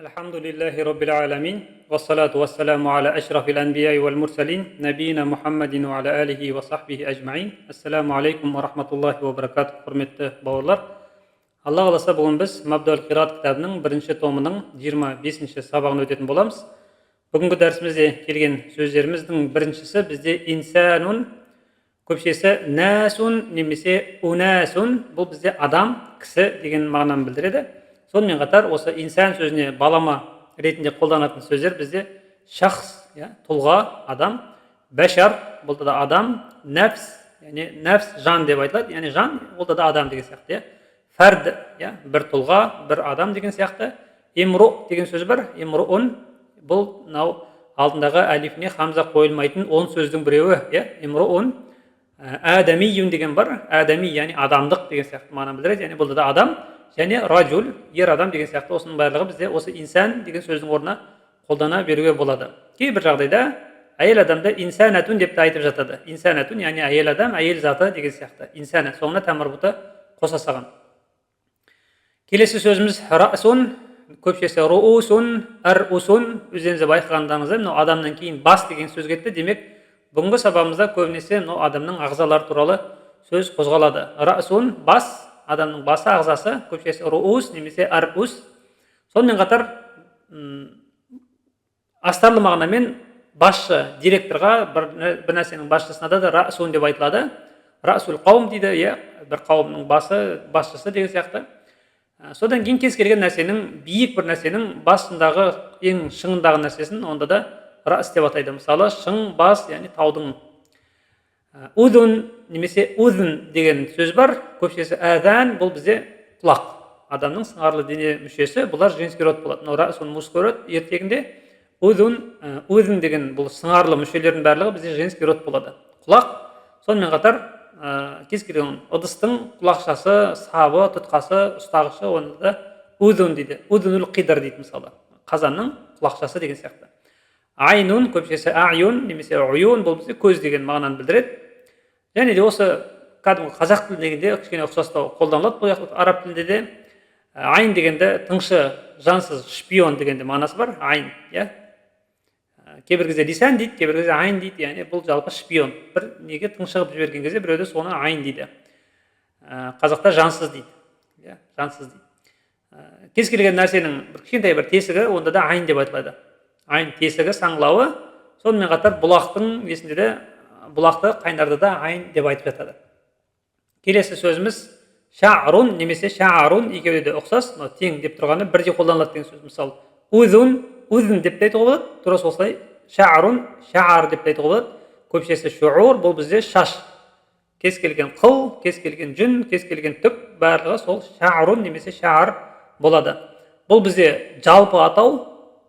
الحمد لله رب العالمين والصلاة والسلام على أشرف الأنبياء والمرسلين نبينا محمد وعلى آله وصحبه أجمعين. السلام عليكم ورحمة الله وبركاته. Құрметті бауырлар, Алла қаласа бүгін біз Мабдул Қират кітабының бірінші томының 25-ші сабағын өтетін боламыз. Бүгінгі дәрісімізде келген сөздеріміздің біріншісі бізде инсанун, көпшесі насун немесе унасун, бұл бізде адам, кісі деген мағынаны білдіреді. Сонымен қатар осы инсан сөзіне балама ретінде қолданатын сөздер бізде шахс, тұлға, адам, бәшар, бұл да адам, нәпс, яғни нәпс жан деп айтылады, яғни жан, бұл да адам деген сияқты, фәрд, бір тұлға, бір адам деген сияқты. Имру деген сөз бар, имруун, бұл алдындағы әлифіне хамза қойылмайтын 10 сөздің біреуі, имруун. Адамиюн деген бар, адами, яғни адамдық деген сияқты мағынаны білдіреді, яғни бұл да адам. Және раджул, ер адам деген сияқты, осының барлығы бізде осы инсан деген сөздің орнына қолдана беруге болады. Кейбір жағдайда әйел адамды инсанатун деп те айтып жатады. Инсанатун, яғни әйел адам, әйел заты деген сияқты. Инсана, соңына тамырбұты қоса салған. Келесі сөзіміз расун, көпшесі руусун, арусун, өздеріңізде байқағандарыңызда, мынау адамнан кейін бас деген сөз кетті. Демек, бүгінгі сабағымызда көбінесе мынау адамның ағзалары туралы сөз қозғалады. Расун, бас, адамның басы, ағзасы, көпшесі руус немесе арус. Сонымен қатар астарлы мағынамен басшы, директорға, бір нәрсенің басшысына да расун деп айтылады. Расул қауым дейді, бір қауымның басшысы деген сияқты. Содан кейін кез келген нәрсенің, биік бір нәрсенің басындағы, ең шыңындағы нәрсесін онда да рас деп атайды. Мысалы, шың, бас, яғни таудың. Удун немесе узн деген сөз бар. Көпшесі әзан, бұл бізде құлақ. Адамның сыңарлы дене мүшесі, бұлар женский род болады. Расун мужской род ертегінде. Узн деген бұл сыңарлы мүшелердің барлығы бізде женский род болады. Құлақ. Сонымен қатар кез келген ыдыстың құлақшасы, сабы, тұтқасы, ұстағышы, оны да узун дейді. Узунул қидр дейді мысалы. Қазанның құлақшасы деген сияқты. Айнун, көпшесі айюн немесе уюн, бұл бізде көз деген мағынаны білдіреді. Және де осы кәдімгі қазақ тіліндегінде кішкене ұқсастау қолданылады. Бұл араб тілінде де айн дегенде тыңшы, жансыз, шпион дегенде мағынасы бар. Айн, кейбір кезде лисан дейді, кейбір кезде айн дейді, яғни бұл жалпы шпион. Бір неге тыңшығып жіберген кезде біреуде соны айн дейді. Қазақта жансыз дейді. Жансыз дейді. Кез келген нәрсенің бір кішкентай бір тесігі, онда да айн деп айтылады. Айн тесігі, саңлауы. Сонымен қатар бұлақтың есінде де бұлақты қайнарды да айн деп айтып жатады. Келесі сөзіміз ша'рун немесе ша'рун, екеуі де ұқсас, тең деп тұрғаны бірдей қолданылады деген сөз. Мысалы, узн деп те айтуға болады, тура осылай ша'рун, ша'ар деп те айтуға болады. Көпшесі шу'ур, бұл бізде шаш. Кез келген қыл, кез келген жүн, кез келген түп, барлығы сол ша'рун немесе ша'ар болады. Бұл бізде жалпы атау,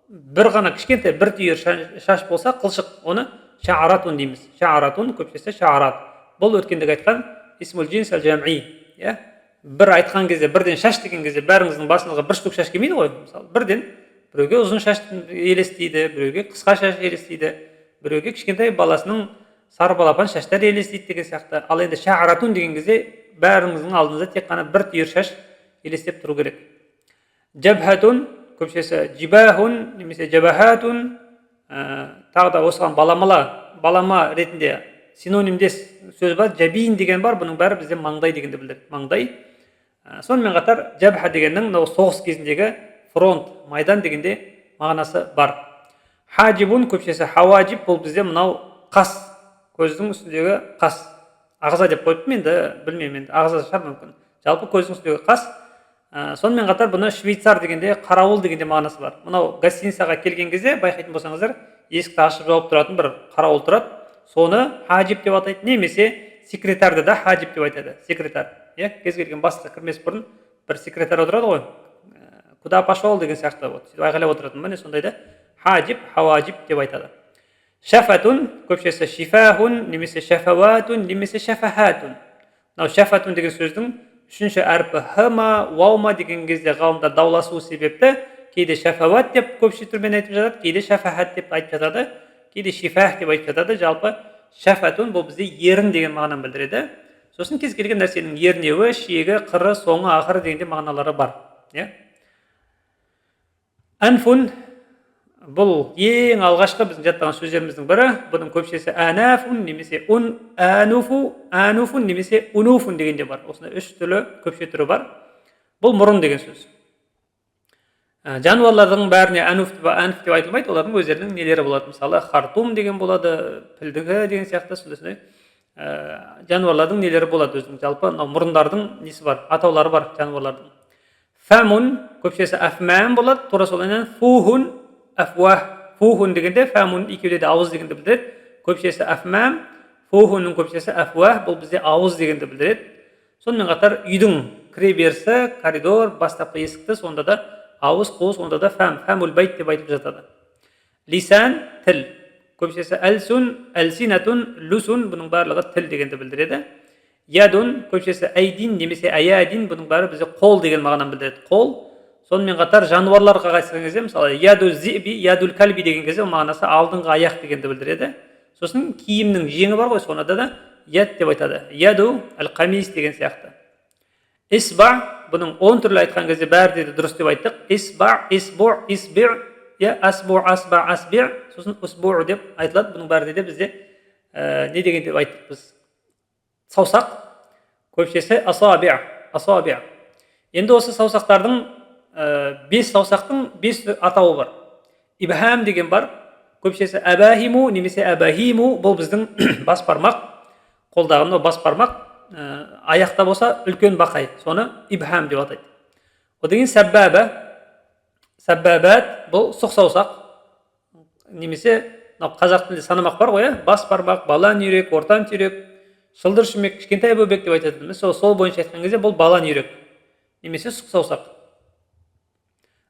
бір ғана кішкентай бір түйір шаш болса, қылшық, оны ша'аратун дейміз. Ша'аратун, көпшесі ша'арат. Бұл өткендегі айтқан исмул джинс аль-жам'i. Бір айтқан кезде, бірден шаш деген кезде бәріңіздің басыңызға бір штук шаш келмейді ғой. Мысалы, бірден біреуге ұзын шаш елестейді, біреуге қысқа шаш елестейді, біреуге кішкентай баласының сары балапан шаштар елестейді деген сияқты. Ал енді ша'аратун деген кезде бәріңіздің алдыңызда тек қана бір түйір шаш елестеп тұру керек. Жабхатун, көпшесі жибахун немесе жабахатун, тағы да осыған балама ретінде синонимдес сөз бар. Жабин деген бар, бұның бәрі бізде маңдай дегенді білдіреді. Маңдай. Сонымен қатар жабха дегеннің соғыс кезіндегі фронт, майдан дегенде мағынасы бар. Хаджибун, көпшесі хаваджиб, бұл бізде мынау қас, көздің үстіндегі қас. Ағза деп қойыппын, енді білмеймін, енді ағза шығар мүмкін. Жалпы көздің үстіндегі қас. Сонымен қатар бұны швейцар дегенде, қарауыл дегенде мағынасы бар. Мынау гостиницаға келген кезде байқайтын болсаңыздар, есікті ашып жауып тұратын бір қарауыл тұрады. Соны хаджиб деп атайды, немесе секретарды да хаджиб деп айтады. Секретар. Кез келген басқа кірмес бұрын бір секретар отырады ғой. Куда пошел деген сияқты вот. Айғайлап отыратын, міне сондайда хаджиб, хаваджиб деп айтады. Шафатун, көпшесі шифахун, немесе шафаватун, немесе шафахатун. Мынау шафатун деген сөздің үшінші әрпі хама, ваума деген кезде ғалымдар дауласу себепті кейде шафават деп көпше түрмен айтып жатады, кейде шафахат деп айтып жатады, кейде шифах деп айтып жатады. Жалпы шафатун бұл бізде ерін деген мағынаны білдіреді. Сосын кез келген нәрсенің ернеуі, шегі, қыры, соңы, ақыры дегенде мағыналары бар. Анфун бұл ең алғашқы біздің жаттаған сөздеріміздің бірі. Бұның көпшесі анафун немесе ануфун немесе унуфун дегенде бар. Осында үш түрлі көпше түрі бар. Бұл мұрын деген сөз. Жануарлардың бәріне ануф деп айтылмайды, олардың өздерінің нелері болады. Мысалы, хартум деген болады, пілдігі деген сияқты сондай жануарлардың нелері болады өзінің. Жалпы мұрындардың несі бар, атаулары бар жануарлардың. Фамун көпшесі афмам болады, тура солайынан фухун, афуах. Фухун дегенде фамун екеуде де ауыз дегенді білдіреді. Көпшесі афмам, фухунның көпшесі афуах, бұл бізде ауыз дегенді білдіреді. Сонымен қатар үйдің кіре берісі, коридор, бастапқы есікті, сонда да ауыз, қуыс, онда да фамул байт деп айтып жатады. Лисан тіл. Көпшесі әлсун, әлсинатун, люсун, бұның барлығы тіл дегенді білдіреді. Ядун көпшесі айдин немесе аядин, бұның бәрі бізде қол деген мағынаны білдіреді. Қол. Сонымен қатар жануарларға қайтқан кезде, мысалы яду зиби, ядул кальби деген кезде мағынасы алдыңғы аяқ дегенді білдіреді. Сосын киімнің жеңі бар ғой, сонда да яд деп айтады. Яду ал-камис деген сияқты. Исба, бұның 10 түрлі айтқан кезде бәрі де дұрыс деп айттық. Исба, исбу, исби, асбу, асба, асби, сосын усбу деп айтылады. Бұның бәрі де бізде не деген деп айттық біз? Саусақ, көпшесі асаби. Енді осы саусақтардың 5 саусақтың 5 атауы бар. Ибхам деген бар, көпшесі абахиму немесе абахиму, бұл біздің бас бармақ, қолдағы бас бармақ, аяқта болса үлкен бақай, соны ибхам деп атайды. Одан кейін саббабат, бұл сұқ саусақ, немесе қазақ тілінде санамақ бар ғой, бас бармақ, балан үйрек, ортан түйрек, шылдыр шүмек, кішкентай бөбек деп айтады. Сол бойынша айтқан кезде бұл балан үйрек, немесе сұқ саусақ.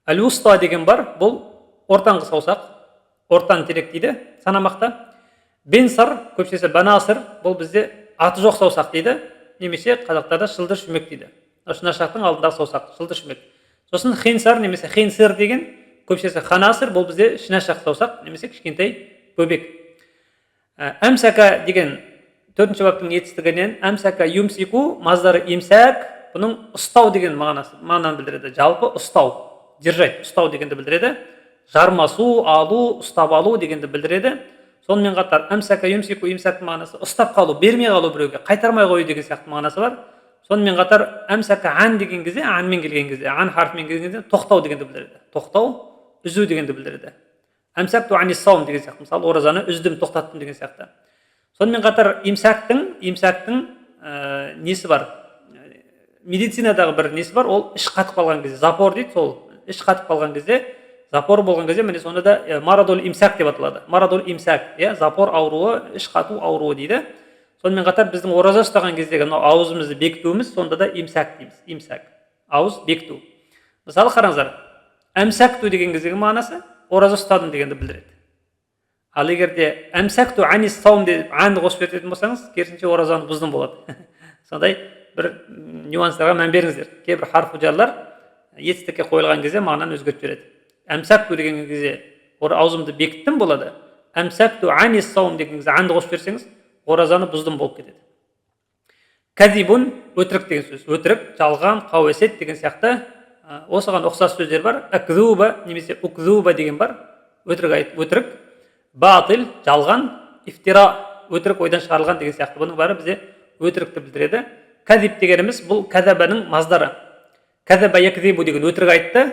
Әл-уста деген бар, бұл ортаңғы саусақ, ортан терек дейді санамақта. Бенсар, көпшесі банасыр, бұл бізде аты жоқ саусақ дейді, немесе қазақтарда шылдыр шүмек дейді. Шынашақтың алдындағы саусақ, шылдыр шүмек. Сосын хинсар немесе хинсыр деген, көпшесі ханасыр, бұл бізде шынашақ саусақ, немесе кішкентай бөбек. Әмсака деген 4-ші баптың етістігінен, әмсака юмсику, маздары имсак, бұның ұстау деген мағынаны білдіреді. Жалпы ұстау, держать, ұстау дегенді білдіреді. Жармасу, алу, ұстап алу дегенді білдіреді. Сонымен қатар әмсака юмсику имсактың мағынасы ұстап қалу, бермей қалу біреуге, қайтармай қою деген сияқты мағынасы бар. Сонымен қатар әмсака ан деген кезде, анмен келген кезде, ан харфымен келген кезде тоқтау дегенді білдіреді. Тоқтау, үзу дегенді білдіреді. Әмсакту анис-саум деген сияқты, мысалы оразаны үздім, тоқтаттым деген сияқты. Сонымен қатар имсактың несі бар? Медицинадағы бір несі бар, ол іш қатып қалған кезде, запор дейді, сол іш қатып қалған кезде, запор болған кезде, міне сонда да марадол имсак деп аталады. Марадол имсак, запор ауруы, іш қату ауруы дейді. Сонымен қатар біздің ораза ұстаған кездегі ауызымызды бекітуіміз, сонда да имсак дейміз. Имсак, ауыз бекіту. Мысалы қараңыздар, әмсакту деген кездегі мағынасы ораза ұстадым дегенді білдіреді. Ал егерде әмсакту анис саум деп анды қосып беретін болсаңыз, керісінше оразаны бұздым болады. Сондай бір нюанстарға мән беріңіздер. Кейбір харфу жарлар етістікке қойылған кезде мағынаны өзгертіп жібереді. Әмсакту деген кезде аузымды бекіттім болады. Әмсакту анис саум деген кезде анды қосып берсеңіз, оразаны бұздым болып кетеді. Кәзибун, өтірік деген сөз. Өтірік, жалған, қауесет деген сияқты осыған ұқсас сөздер бар. Акзуба немесе укзуба деген бар. Өтірік. Батыл, жалған. Ифтира, өтірік, ойдан шығарылған деген сияқты. Бұның бәрі бізде өтірікті білдіреді. Кәзиб дегеніміз бұл кәзабаның маздары. Кәзаба якзибу деген өтірік айтты.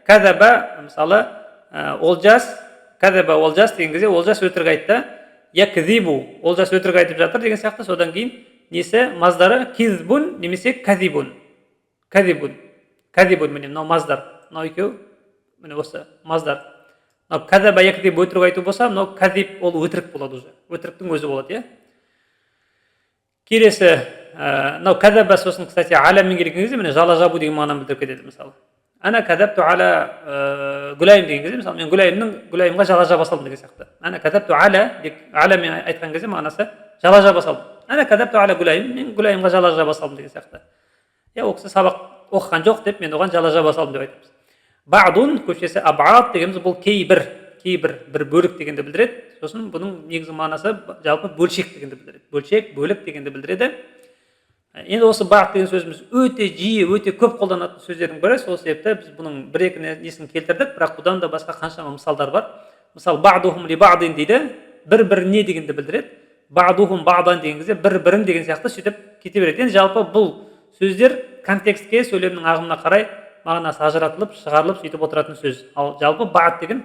Кәзаба, мысалы, олжас деген кезде олжас өтірік айтты. Якзибу, олжас өтірік айтып жатыр деген сияқты. Содан кейін несі маздары кизбун немесе кәзибун. Кәзибун, міне мынау маздар. Мынау екеу, міне осы маздар. Мынау кәзаба якзиб өтірік айту болса, мынау кәзиб ол өтірік болады уже. Өтіріктің өзі болады, Келесі, мынау кәзаба сосын, кстати, аламмен келген кезде, міне жала жабу деген мағынаны білдіріп кетеді, мысалы. Ана кәзапту ала гүлайым деген кезде, мысалы, мен гүлайымға жала жаба салдым деген сияқты. Ана кәзапту аламмен айтқан кезде мағынасы жала жаба салдым. Ана кәзапту ала гүлайым, мен гүлайымға жала жаба салдым деген сияқты. Ол кісі сабақ оқыған жоқ деп, мен оған жала жаба салдым деп айтамыз. Баъдун, көпшесі абғат дегеніміз, бұл кейбір, бір бөлік дегенді білдіреді. Сосын бұның негізгі мағынасы жалпы бөлшек дегенді білдіреді. Бөлшек, бөлік дегенді білдіреді. Енді осы баъд деген сөзіміз өте жиі, өте көп қолданатын сөздердің бірі. Сол себепті біз бұның бір-екі несін келтірдік, бірақ бұдан да басқа қаншама мысалдар бар. Мысалы, баъдухум ли баъдин дейді, бір-біріне дегенді білдіреді. Баъдухум баъдан деген кезде бір-бірін деген сияқты сөйтіп кете береді. Енді жалпы бұл сөздер контекстке, сөйлемнің ағымына қарай мағынасы ажыратылып, шығарылып сөйтіп отыратын сөз. Ал жалпы баъд деген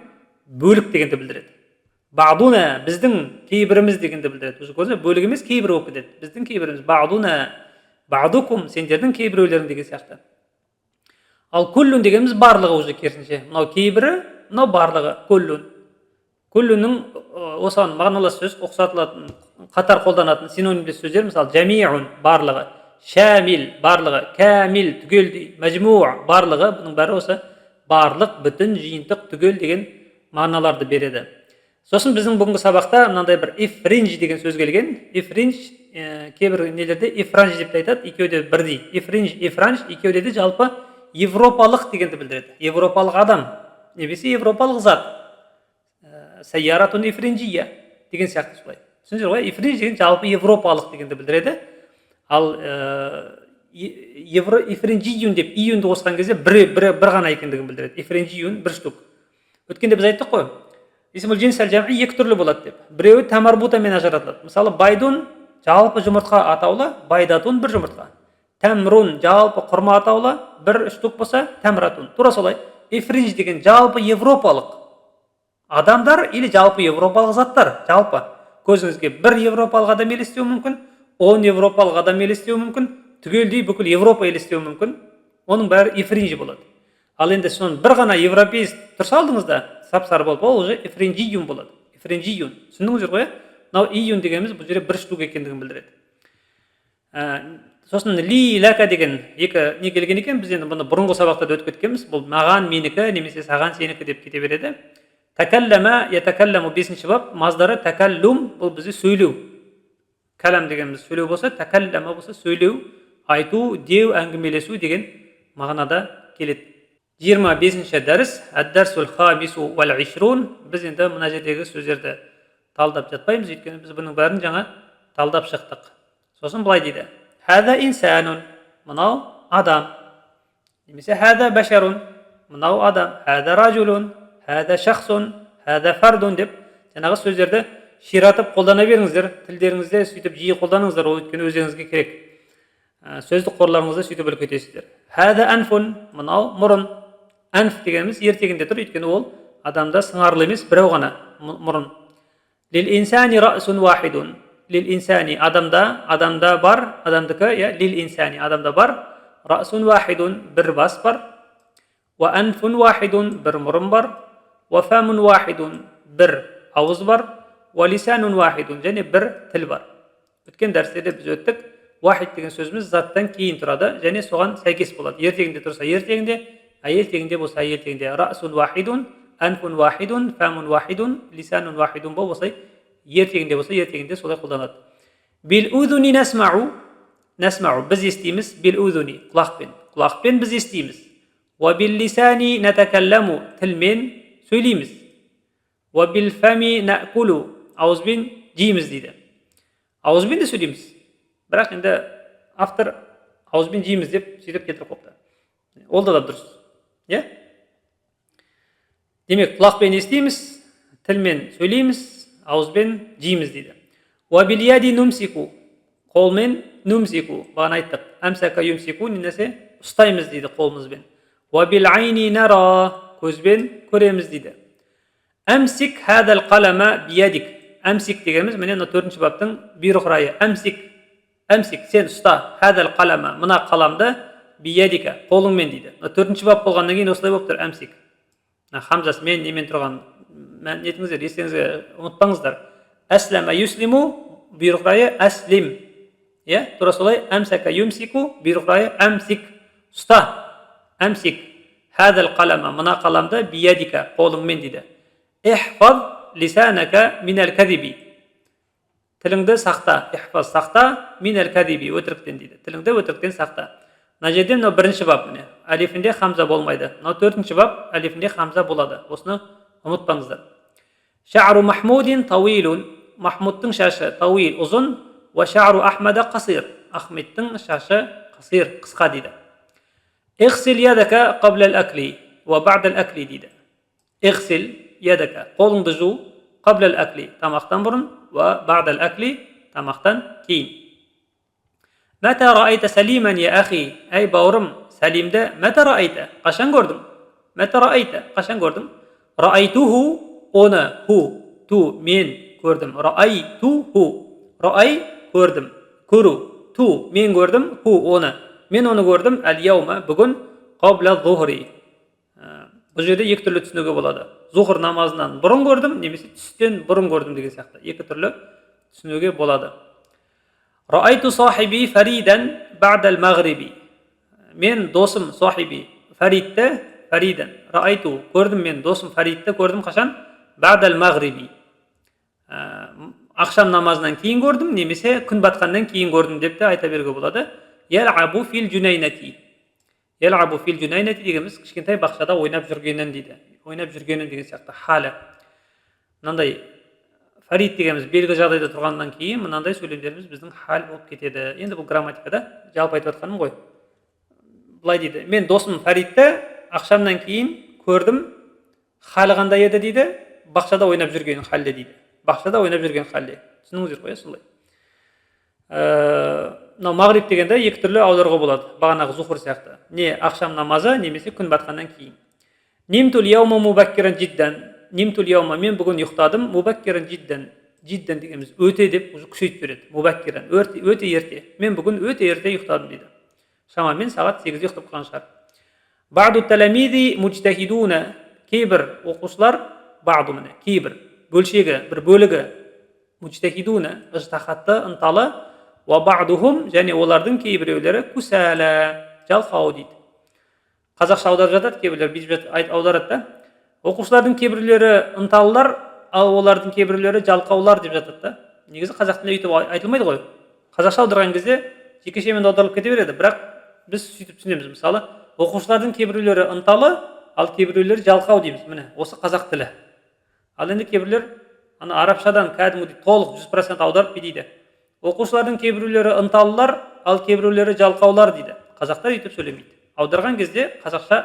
бөлік дегенді білдіреді. Баъдуна біздің кейбіріміз дегенді білдіреді. Уже көрдіңіз, бөлік емес, кейбір болып кетеді. Біздің кейбіріміз, баъдуна баъдукум сендердің кейбіреулерің деген сияқты. Ал күллүн дегеніміз барлығы уже керісінше. Мынау кейбірі, мынау барлығы, күллүн. Күллүннің осыған мағыналас сөз, ұқсатылатын, қатар қолданатын синонимдес сөздер, мысалы жамиун барлығы, шамил барлығы, камил түгелдей, мәжму' барлығы, бұның бәрі осы барлық, бүтін, жиынтық, түгел деген мағыналарды береді. Сосын біздің бүгінгі сабақта мынандай бір ифринж деген сөз келген. Ифринж кейбір нелерде ифранж деп айтады, екеуі де бірдей. Ифринж, ифранж екеуі де жалпы европалық дегенді білдіреді. Европалық адам, немесе европалық зат. Сайяратун ифринжия деген сияқты солай. Түсіндіңіздер ғой? Ифринж деген жалпы европалық дегенді білдіреді. Ал ифринжиюн деп июнді қосқан кезде бір ғана екендігін білдіреді. Ифринжиюн бір штук. Өткенде біз айттық қой. Исмул джинс әл жам'i екі түрлі болады деп. Біреуі тамарбутамен ажыратылады. Мысалы, байдун жалпы жұмыртқа атаулы, байдатун бір жұмыртқа. Тәмрун жалпы құрма атаулы, бір штук болса, тәмратун. Тура солай. Ифринж деген жалпы европалық адамдар или жалпы европалық заттар. Жалпы көзіңізге бір европалық адам елестеуі мүмкін, 10 европалық адам елестеуі мүмкін, түгелдей бүкіл Европа елестеуі мүмкін. Оның бәрі ифринжи болады. Ал енді соны бір ғана европейст тұрса алдыңызда, сап-сары болып, ол уже ифринжиюн болады. Ифринжиюн. Түсіндіңіздер ғой? Мынау июн дегеніміз бұл жерде бір штук екендігін білдіреді. Сосын ли лака деген екі не келген екен, біз енді бұны бұрынғы сабақта да өтіп кеткенбіз. Бұл маған менікі немесе саған сенікі деп кете береді. Такаллама ятакалламу бесінші бап, маздары такаллум, бұл бізде сөйлеу. Калам дегеніміз сөйлеу болса, такаллама болса сөйлеу, айту, деу, әңгімелесу деген мағынада келеді. 25-ші дәріс, әд-дәрсул хамису вәл ишрун. Біз енді мына жердегі сөздерді талдап жатпаймыз, өйткені біз бұның бәрін жаңа талдап шықтық. Сосын былай дейді. Хәза инсанун, мынау адам. Немесе хәза бәшарун, мынау адам. Хәза ражулун, хәза шахсун, хәза фардун деп жаңағы сөздерді ширатып қолдана беріңіздер. Тілдеріңізде сөйтіп жиі қолданыңыздар, ол өйткені өзіңізге керек. Сөздік қорларыңызды сөйтіп біліп кетесіздер. Хәза анфун, мынау мұрын. Анф дегеніміз ертегінде тұр, өйткені ол адамда сыңарлы емес, біреу ғана мұрын. Лил инсани расун вахидун. Лил инсани адамда бар, адамдікі, лил инсани адамда бар, расун вахидун бір бас бар, ва анфун вахидун бір мұрын бар, ва фамун вахидун бір ауыз бар, ва лисанун вахидун және бір тіл бар. Өткен дәрістерде біз өттік, вахид деген сөзіміз заттан кейін тұрады және соған сәйкес болады. Ертегінде тұрса ертегінде, әйел тегінде болса әйел тегінде. Расун вахидун, анфун вахидун, фамун вахидун, лисанун вахидун болса, ертегінде болса ертегінде солай қолданады. Бил удуни насмау, біз естиміз, бил удуни құлақпен біз естиміз. Ва бил лисани натакалламу, тілмен сөйлейміз. Ва бил фами наакулу, ауызбен жейміз дейді. Ауызбен де сөйлейміз. Бірақ енді автор ауызбен жейміз деп сөйтіп кетіріп қойыпты. Ол да дұрыс. Демек, құлақпен естиміз, тілмен сөйлейміз, ауызбен жейміз дейді. Уабилияди нумсику, қолмен нумсику, бағана айттық. Амсака юмсику, немесе ұстаймыз дейді қолымызбен. Уабилайни нара, көзбен көреміз дейді. Амсик хадал қалама биядик. Амсик дегеніміз, міне 4-ші баптың бұйрық райы. Амсик, сен ұста, хадал қалама, мына қаламды биядика, қолыңмен дейді. 4-ші бап болғаннан кейін осылай болып тұр, амсик. Хамзасы мен немен тұрған, нетіңіздер, естеріңізге ұмытпаңыздар. Әслама юслиму, бұйрық райы әслим. Тура солай, амсака юмсику, бұйрық райы амсик. Ұста, амсик. Хадал қалама, мына қаламды биядика, қолыңмен дейді. Ихфаз лисанака минал кадиби. Тіліңді сақта, ихфаз сақта, минал кадиби, өтіріктен дейді. Тіліңді өтіріктен сақта. Мына жерде мынау 1-ші бап, міне. Алифінде хамза болмайды. Мынау 4-ші бап, алифінде хамза болады. Осыны ұмытпаңыздар. Ша'ру Махмудин тауилун. Махмудтың шашы тауил, ұзын. Ва ша'ру Ахмада қасир. Ахметтің шашы қасир, қысқа дейді. Игсил ядака қабла ал-акли ва бa'да al-акли дейді. Игсил ядака, қолыңды жу, қабла al-акли, тамақтан бұрын, ва бa'да al-акли, тамақтан кейін. Мата раайта салиман я ахи, әй бауырым, Сәлимді мәтә раайта, қашан көрдің? Мәтә раайта, қашан көрдің? Раайтуху, оны, ту, мен көрдім. Раай, көрдім. Көру, ту, мен көрдім, оны. Мен оны көрдім, әл-яума, бүгін, қабла зухри. Бұл жерде екі түрлі түсінуге болады. Зухр намазынан бұрын көрдім, немесе түстен бұрын көрдім деген сияқты. Екі түрлі түсінуге болады. Раайту сахиби фаридан бa'дал магриби. Мен досым сахиби фаридан. Раайту, көрдім мен досым Фаридті көрдім қашан? Бa'дал магриби. Ақшам намазынан кейін көрдім, немесе күн батқаннан кейін көрдім деп те айта беруге болады. Ял'абу фил джунайнати. Ял'абу фил джунайнати дегеніміз кішкентай бақшада ойнап жүргенін дейді. Ойнап жүргенін деген сияқты халі. Мынандай Фарид дегеніміз белгі жағдайда тұрғаннан кейін мынандай сөйлемдеріміз біздің хал болып кетеді. Енді бұл грамматикада жалпы айтып жатқаным ғой. Былай дейді, мен досым Фаридті ақшамнан кейін көрдім, халі қандай еді дейді, бақшада ойнап жүрген халде дейді. Бақшада ойнап жүрген халде. Түсініңіздер ғой, сондай. Мынау мағриб дегенде екі түрлі аударуға болады. Бағанағы зухр сияқты. Не ақшам намазы, немесе күн батқаннан кейін. Нимтул яума мубаккиран жиддан. Нимтул яума, мен бүгін ұйықтадым, мубаккиран жиддан. Жиддан дегеніміз өте деп күшейтіп береді. Мубаккиран, өте ерте. Мен бүгін өте ерте ұйықтадым дейді. Шамамен сағат 8-де ұйықтап қалған шығар. Бa'ду таламиди мужтахидуна. Кейбір оқушылар, кейбір бөлшегі, бір бөлігі мужтахидуна, ыжтахатты, ынталы, ва бa'духум, және олардың кейбіреулері кусала, жалқау дейді. Қазақша аударып жатады, кейбіреулер бүйтіп аударады да. Оқушылардың кейбіреулері ынталылар, ал олардың кейбіреулері жалқаулар деп жатады да. Негізі қазақ тілінде өйтіп айтылмайды ғой. Қазақша аударған кезде жекешемен аударылып кете береді, бірақ біз сөйтіп түсінеміз. Мысалы, оқушылардың кейбіреулері ынталы, ал кейбіреулері жалқау дейміз. Міне, осы қазақ тілі. Ал енді кейбіреулер ана арабшадан кәдімгідей толық 100% аударып дейді. Оқушылардың кейбіреулері ынталылар, ал кейбіреулері жалқаулар дейді. Қазақтар өйтіп сөйлемейді. Аударған кезде қазақша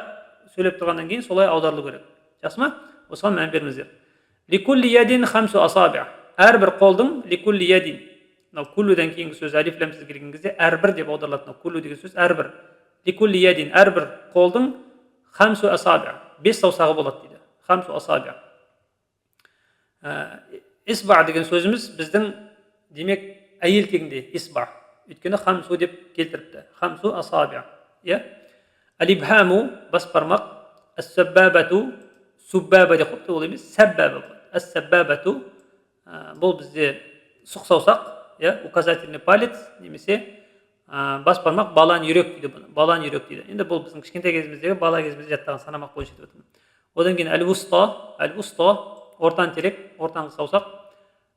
сөйлеп тұрғаннан кейін солай аударылу керек. Жақсы ма? Осыған мән беріңіздер. Ликулли ядин хамсу асаби'. Әрбір қолдың ликулли ядин. Мынау куллудан кейінгі сөз алиф ләмсіз келген кезде әрбір деп аударылады. Куллу деген сөз әрбір. Ликулли ядин, әрбір қолдың хамсу асаби'. 5 саусағы болады дейді. Хамсу асаби'. Исба деген сөзіміз біздің демек әйел тегінде исба. Өйткені хамсу деп келтіріпті. Хамсу асаби'. Я? Алибхаму бас бармақ, ас-саббабату суббаба деп қойыпты, ол емес, саббаба. Ас-саббабату бұл бізде сұқ саусақ, я, указательный палец, немесе бас бармақ балан үйрек дейді бұны. Балан үйрек дейді. Енді бұл біздің кішкентай кезіміздегі бала кезімізде жаттаған санамақ бойынша деп отырмын. Одан кейін әл-вуста, ортан терек, ортаңғы саусақ.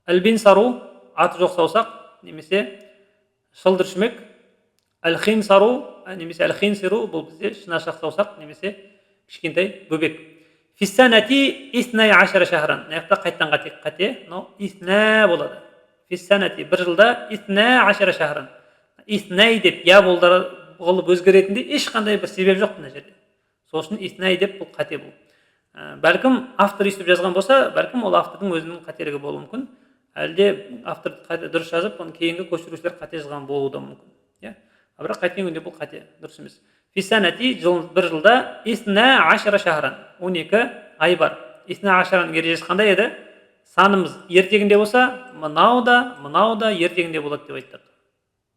Әл-бинсару, аты жоқ саусақ, немесе шылдыршүмек. Әл-хинсару, немесе әл-хинсиру, бұл бізде шынашақ саусақ, немесе кішкентай бөбек. Фиссанати иснай ашара шахран. Наяқта қайттан қате, но исна болады. Фиссанати, бір жылда исна ашара шахран. Иснай деп я болып өзгеретінде ешқандай бір себеп жоқ мына жерде. Сосын иснай деп бұл қате бұл. Бәлкім автор өйстіп жазған болса, бәлкім ол автордың өзінің қателігі болуы мүмкін. Әлде автор дұрыс жазып, оны кейінгі көшірушілер қате жазған болуы да мүмкін. Бірақ қайткен күнде бұл қате, дұрыс емес. Фиссанати бір жылда исна ашара шахран. 12 ай бар. Исна ашараның ережесі қандай еді? Санымыз ертегінде болса, мынау да ертегінде болады деп айттық.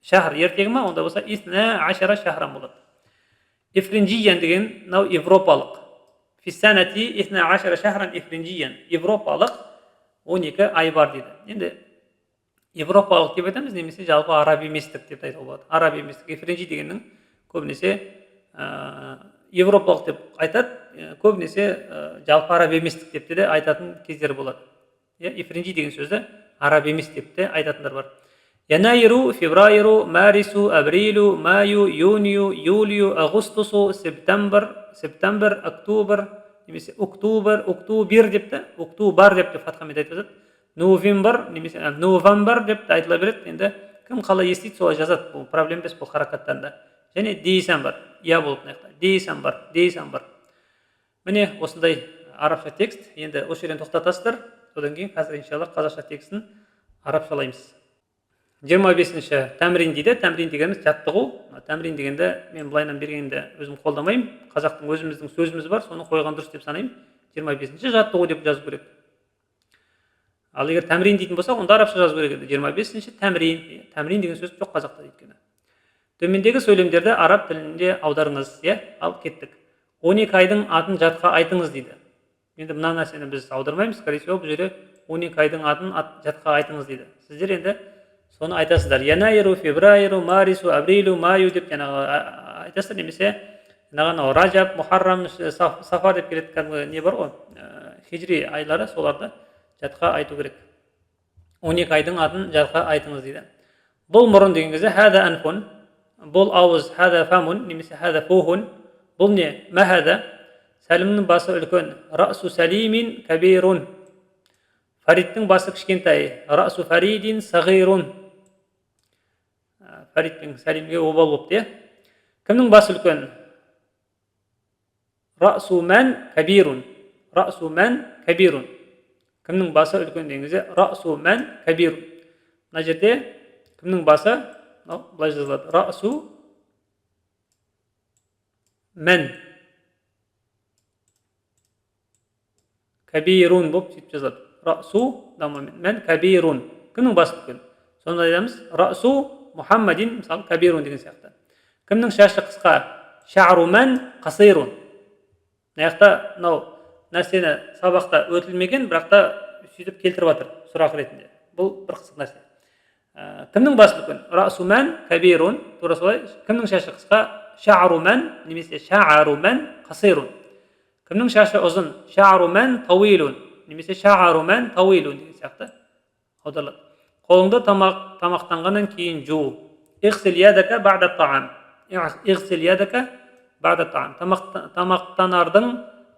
Шахр ертегі ма? Онда болса исна ашара шахран болады. Ифринжиян деген мынау европалық. Фиссанати исна ашара шахран ифринжиян. Европалық 12 ай бар дейді. Енді европалық деп айтамыз, немесе жалпы араб еместік деп айтуға болады. Араб еместік. Ифринжи дегеннің көбінесе европалық деп айтады, көбінесе жалпы араб еместік деп те айтатын кездер болады. Ифринжи деген сөзді араб емес деп те айтатындар бар. Янайру, феврайру, марису, абрилу, маю, юнию, юлию, агустусу, септембр, октябрь, немесе октубер деп те, октубар деп те фатхамен айтып жатады. Новембр, немесе новембр деп те айтыла береді. Енді кім қалай естиді солай жазады, бұл проблема емес, бұл харакаттарында. Және дейсан бар, иә болып мына жақта, дейсан бар. Міне осындай арабша текст. Енді осы жерден тоқтатасыздар, содан кейін қазір иншалла қазақша текстін арабшалаймыз. 25-ші тәмрин дейді. Тәмрин дегеніміз жаттығу. Тәмрин дегенде мен былайынан бергенде өзім қолдамаймын. Қазақтың өзіміздің сөзіміз бар, соны қойған дұрыс деп санаймын. 25-ші жаттығу деп жазу керек. Ал егер тәмрин дейтін болса, онда арабша жазу керек еді. 25-ші тәмрин. Тәмрин деген сөз жоқ қазақта өйткені. Төмендегі сөйлемдерді араб тілінде аударыңыз, ал кеттік. 12 айдың атын жатқа айтыңыз дейді. Енді мына нәрсені біз аудармаймыз, скорее всего, бұл жерде 12 айдың атын жатқа айтыңыз дейді. Сіздер енді соны айтасыздар. Янайру, феврайру, марису, абрилу, маю деп айтасыздар, немесе Ражаб, Мухаррам, Сафар деп келеді, кәдімгі не бар ғой, хижри айлары, соларды жатқа айту керек. 12 айдың атын жатқа айтыңыз дейді. Бұл мұрын деген кезде хада анфун, бұл ауыз хада фамун, немесе хада фухун. Бұл не? Мәхәді. Сәлімнің басы үлкен. Расу сәлимин кәбирун. Фаридтің басы кішкентай. Расу фаридин сағирун. Фаридтің сәлимге обал болыпты. Кімнің басы үлкен? Расу мән кәбирун. Расу мән кәбирун. Кімнің басы үлкен дегенде расу мән кәбирун. Мына жерде кімнің басы? Былай жазылады. Расу мән кәбирун болып сөйтіп жазылады. Расу мән кәбирун. Кімнің басы үлкен? Сонда айтамыз, расу Мұхаммадин, мысалы, кәбирун деген сияқты. Кімнің шашы қысқа? Ша'ру мән қасирун. Мына жақта мынау нәрсені сабақта өтілмеген, бірақ та сөйтіп келтіріп жатыр сұрақ ретінде. Бұл бір қызық нәрсе. Кімнің басы үлкен? Расу мән кәбирун. Тура солай. Кімнің шашы қысқа? Ша'ру мән немесе ша'ру мән қасирун. Кімнің шашы ұзын? Ша'ру мән тауилун немесе ша'ру мән тауилун деген сияқты аударылады. Қолыңды тамақтанғаннан кейін жуу. Игсил ядака бa'да та'ам. Игсил ядака бa'да та'ам. Тамақтанардың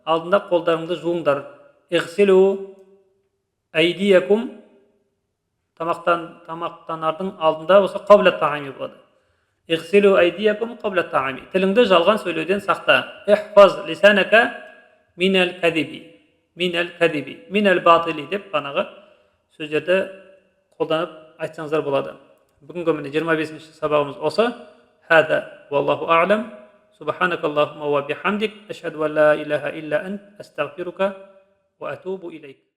алдында қолдарыңды жуыңдар. Игсилу айдиякум. Тамақтанардың алдында болса қабла та'ами болады. Игсилу айдиякум қабла та'ами. Тіліңді жалған сөйлеуден сақта. Ихфаз лисанака минал кадиби. Минал батили деп банағы сөздерді қолданып айтсаңыздар болады. Бүгінгі міне 25-ші сабағымыз осы. Хада валлаху а'лам. Субханакаллахумма ва бихамдик, ашхаду ан ла илаха илля ант, астагфирука ва атубу илейк.